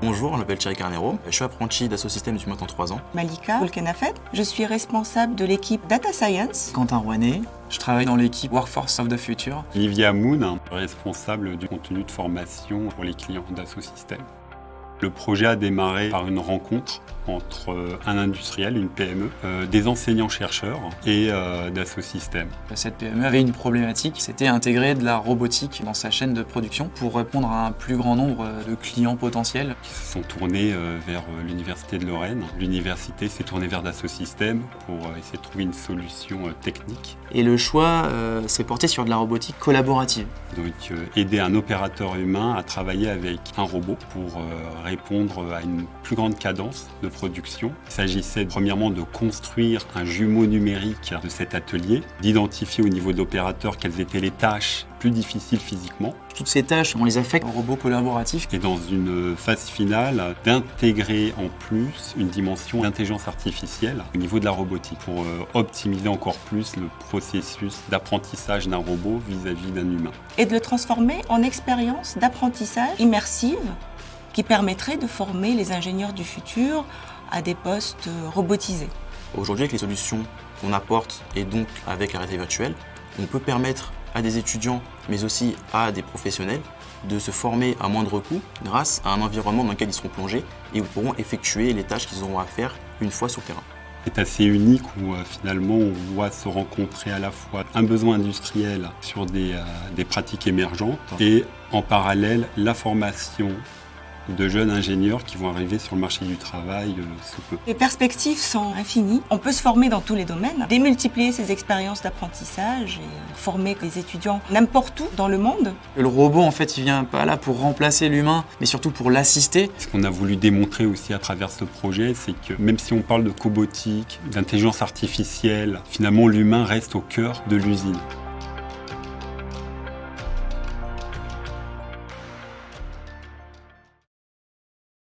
Bonjour, je m'appelle Thierry Carnero, je suis apprenti d'Asso Systèmes depuis maintenant 3 ans. Malika Boulkenafet, je suis responsable de l'équipe Data Science. Quentin Rouanet, je travaille dans l'équipe Workforce of the Future. Livia Moon, responsable du contenu de formation pour les clients d'Asso Systèmes. Le projet a démarré par une rencontre entre un industriel, une PME, des enseignants-chercheurs et d'Asso Systèmes. Cette PME avait une problématique, c'était intégrer de la robotique dans sa chaîne de production pour répondre à un plus grand nombre de clients potentiels. Ils se sont tournés vers l'Université de Lorraine. L'université s'est tournée vers Dassault Systèmes pour essayer de trouver une solution technique. Et le choix s'est porté sur de la robotique collaborative. Donc aider un opérateur humain à travailler avec un robot pour répondre à une plus grande cadence de production. Il s'agissait premièrement de construire un jumeau numérique de cet atelier, d'identifier au niveau de l'opérateur quelles étaient les tâches plus difficiles physiquement. Toutes ces tâches, on les affecte en robot collaboratif. Et dans une phase finale, d'intégrer en plus une dimension d'intelligence artificielle au niveau de la robotique pour optimiser encore plus le processus d'apprentissage d'un robot vis-à-vis d'un humain. Et de le transformer en expérience d'apprentissage immersive qui permettrait de former les ingénieurs du futur à des postes robotisés. Aujourd'hui, avec les solutions qu'on apporte et donc avec la réalité virtuelle, on peut permettre à des étudiants, mais aussi à des professionnels, de se former à moindre coût grâce à un environnement dans lequel ils seront plongés et où ils pourront effectuer les tâches qu'ils auront à faire une fois sur le terrain. C'est assez unique où finalement on voit se rencontrer à la fois un besoin industriel sur des pratiques émergentes et en parallèle la formation de jeunes ingénieurs qui vont arriver sur le marché du travail sous peu. Les perspectives sont infinies. On peut se former dans tous les domaines, démultiplier ces expériences d'apprentissage et former les étudiants n'importe où dans le monde. Le robot, en fait, il vient pas là pour remplacer l'humain, mais surtout pour l'assister. Ce qu'on a voulu démontrer aussi à travers ce projet, c'est que même si on parle de cobotique, d'intelligence artificielle, finalement l'humain reste au cœur de l'usine.